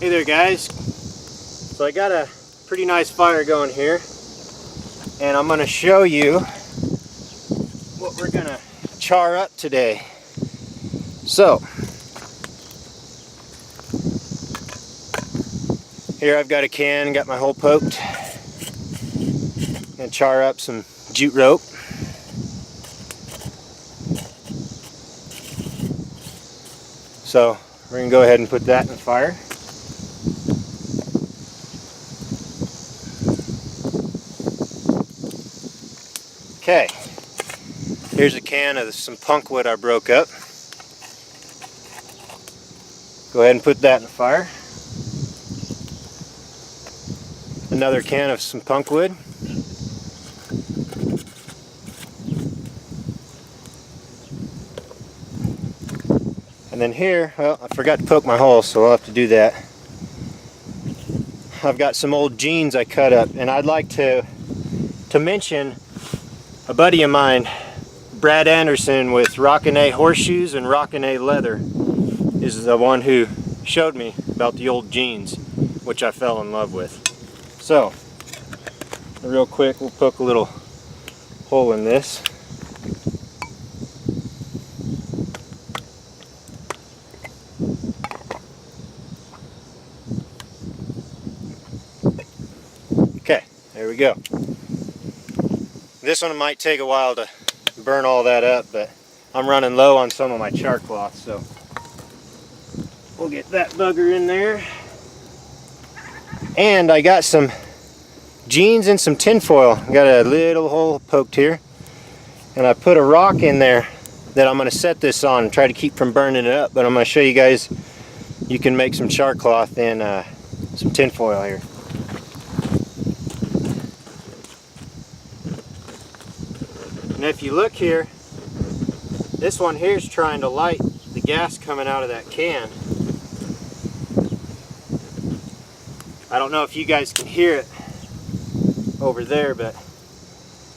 Hey there guys. So I got a pretty nice fire going here, and I'm going to show you what we're going to char up today. So here I've got a can, got my hole poked. Gonna char up some jute rope. So we're gonna go ahead and put that in the fire. Okay, here's a can of some punkwood I broke up. Go ahead and put that in the fire. Another can of some punkwood. And then here, well, I forgot to poke my hole, so I'll have to do that. I've got some old jeans I cut up, and I'd like to mention a buddy of mine, Brad Anderson with Rockin' A Horseshoes and Rockin' A Leather, is the one who showed me about the old jeans, which I fell in love with. So, real quick, we'll poke a little hole in this. Okay, there we go. This one might take a while to burn all that up, but I'm running low on some of my char-cloth, so we'll get that bugger in there. And I got some jeans and some tin foil. Got a little hole poked here, and I put a rock in there that I'm going to set this on and try to keep from burning it up. But I'm going to show you guys you can make some char-cloth and some tin foil here. And if you look here, this one here is trying to light the gas coming out of that can. I don't know if you guys can hear it over there, but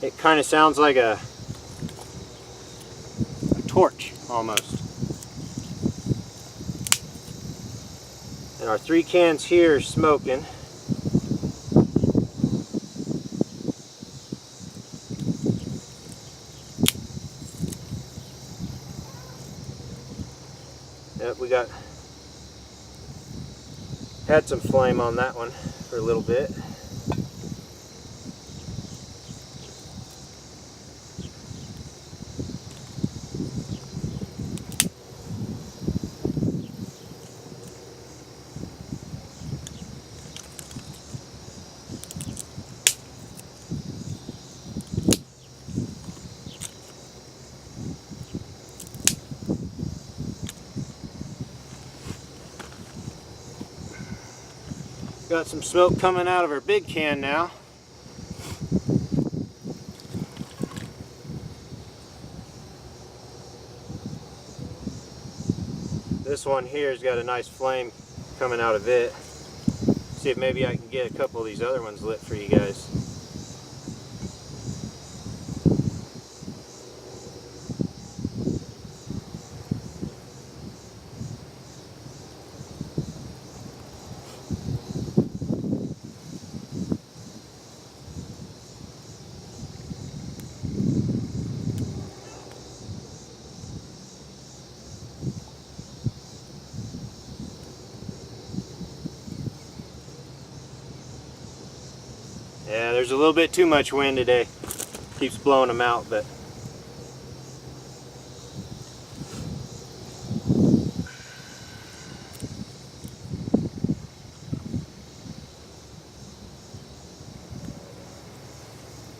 it kind of sounds like a torch almost. And our 3 cans here are smoking. Yep, we had some flame on that one for a little bit. Got some smoke coming out of our big can now. This one here has got a nice flame coming out of it. See if maybe I can get a couple of these other ones lit for you guys. Yeah, there's a little bit too much wind today. Keeps blowing them out, but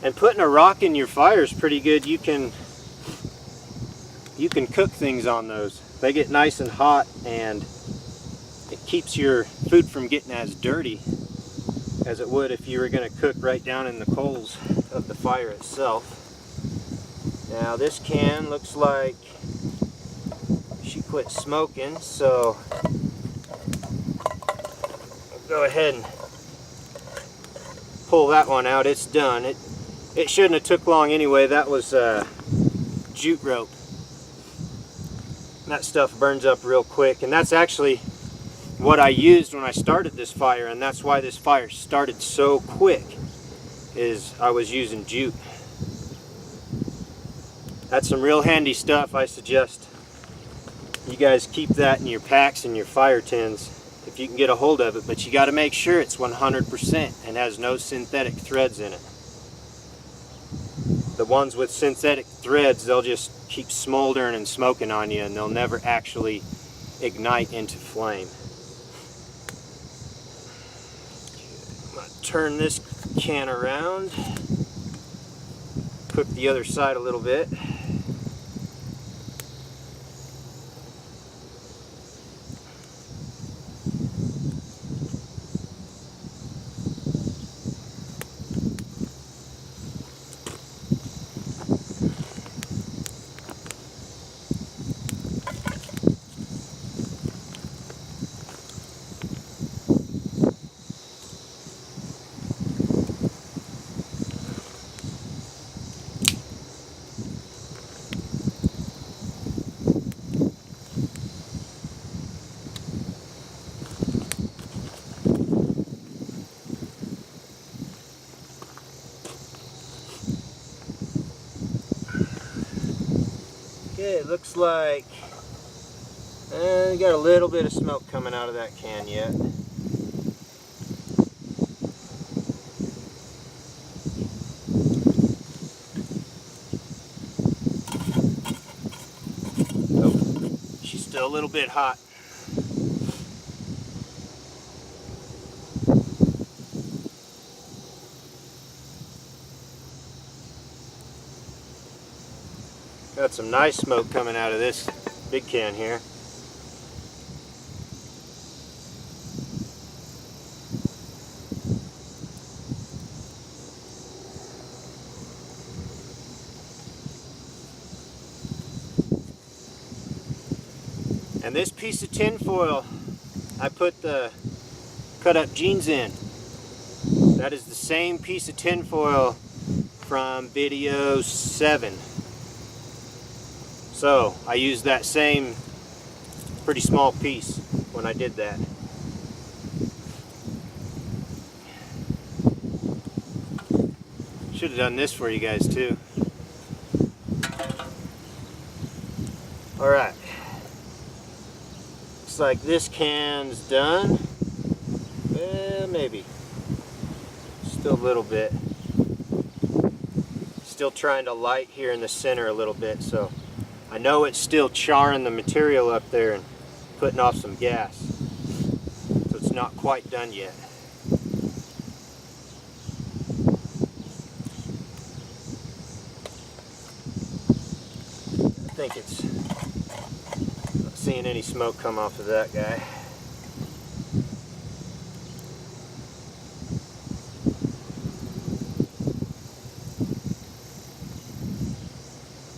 and putting a rock in your fire is pretty good. You can cook things on those. They get nice and hot, and it keeps your food from getting as dirty as it would if you were going to cook right down in the coals of the fire itself. Now this can looks like she quit smoking, so I'll go ahead and pull that one out. It's done. It shouldn't have took long anyway. That was jute rope. That stuff burns up real quick, and that's actually what I used when I started this fire, and that's why this fire started so quick, is I was using jute. That's some real handy stuff. I suggest you guys keep that in your packs and your fire tins if you can get a hold of it, but you got to make sure it's 100% and has no synthetic threads in it. The ones with synthetic threads, they'll just keep smoldering and smoking on you, and they'll never actually ignite into flame. I'm going to turn this can around, cook the other side a little bit. Okay, it looks like we got a little bit of smoke coming out of that can yet. Oh, she's still a little bit hot. Got some nice smoke coming out of this big can here. And this piece of tin foil, I put the cut up jeans in. That is the same piece of tin foil from video 7. So I used that same pretty small piece when I did that. Should have done this for you guys too. Alright. Looks like this can's done. Well, maybe. Still a little bit. Still trying to light here in the center a little bit, so I know it's still charring the material up there and putting off some gas. So it's not quite done yet. I think it's not seeing any smoke come off of that guy.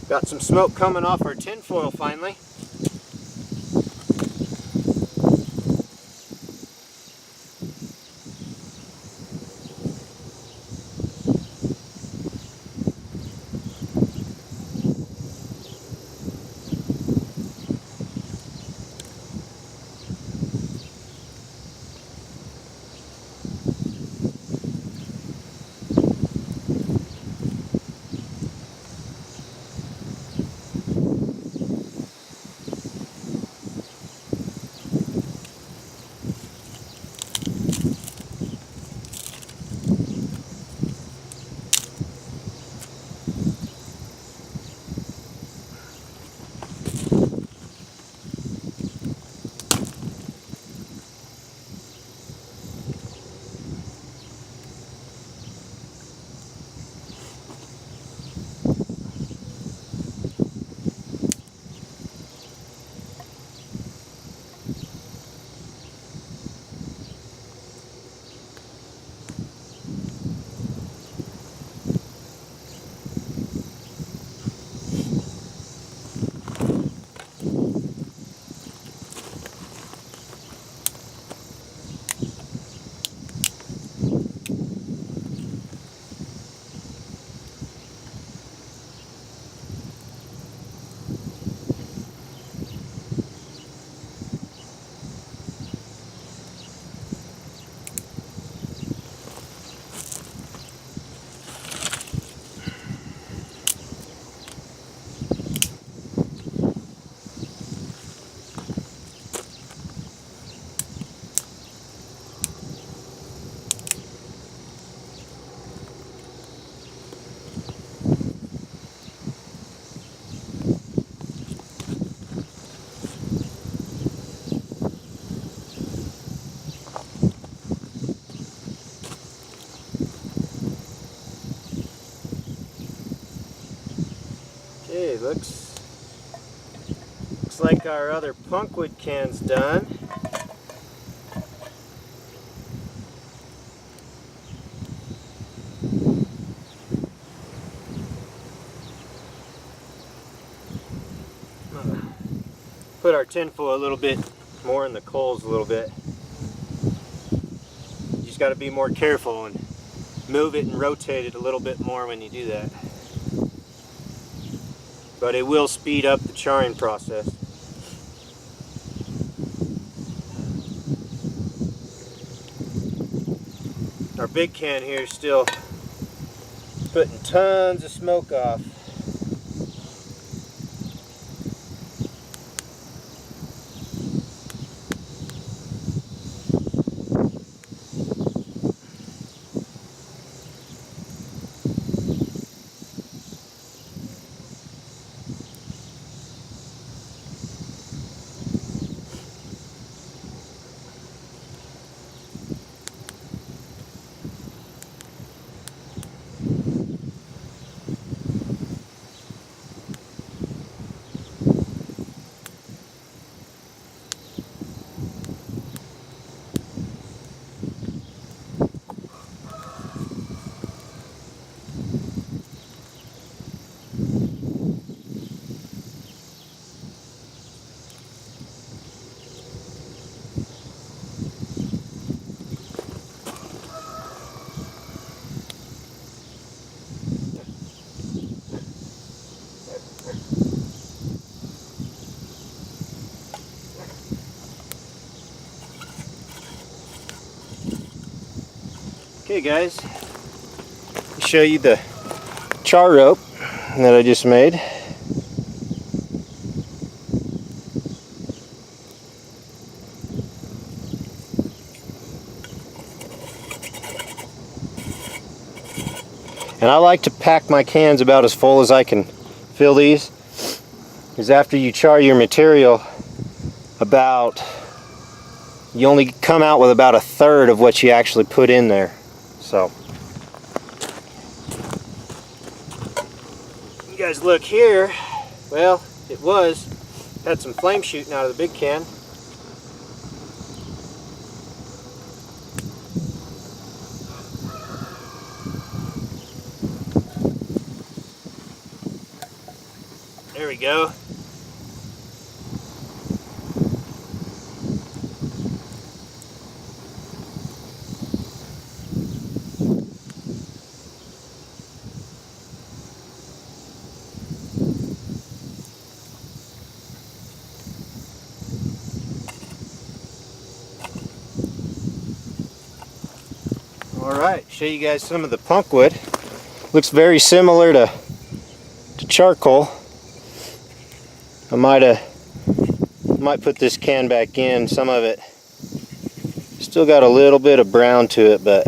Got some smoke coming off our tin foil finally. Looks like our other punkwood can's done. Put our tinfoil a little bit more in the coals a little bit. You just got to be more careful and move it and rotate it a little bit more when you do that. But it will speed up the charring process. Our big can here is still putting tons of smoke off. Okay guys, I'll show you the char rope that I just made. And I like to pack my cans about as full as I can fill these, because after you char your material, you only come out with about 1/3 of what you actually put in there. So, you guys look here, well, had some flame shooting out of the big can. There we go. Alright, show you guys some of the punkwood. Looks very similar to charcoal. I might put this can back in. Some of it still got a little bit of brown to it, but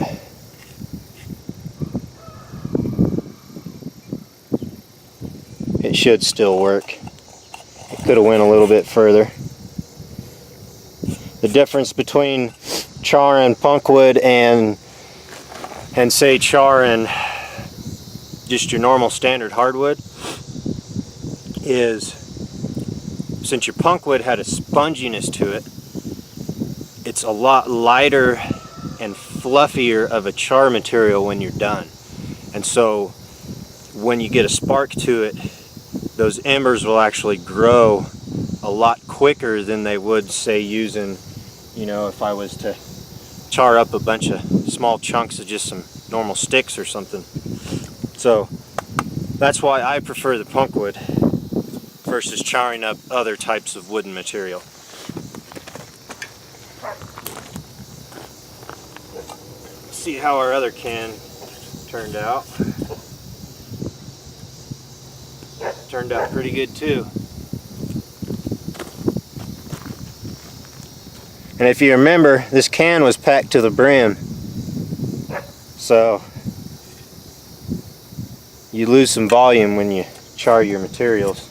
it should still work. It could have went a little bit further. The difference between char and punkwood and say char and just your normal standard hardwood is, since your punkwood had a sponginess to it, it's a lot lighter and fluffier of a char material when you're done. And so when you get a spark to it, those embers will actually grow a lot quicker than they would, say, using, if I was to char up a bunch of small chunks of just some normal sticks or something. So that's why I prefer the punkwood versus charring up other types of wooden material. See how our other can turned out. Turned out pretty good too. And if you remember, this can was packed to the brim. So you lose some volume when you char your materials.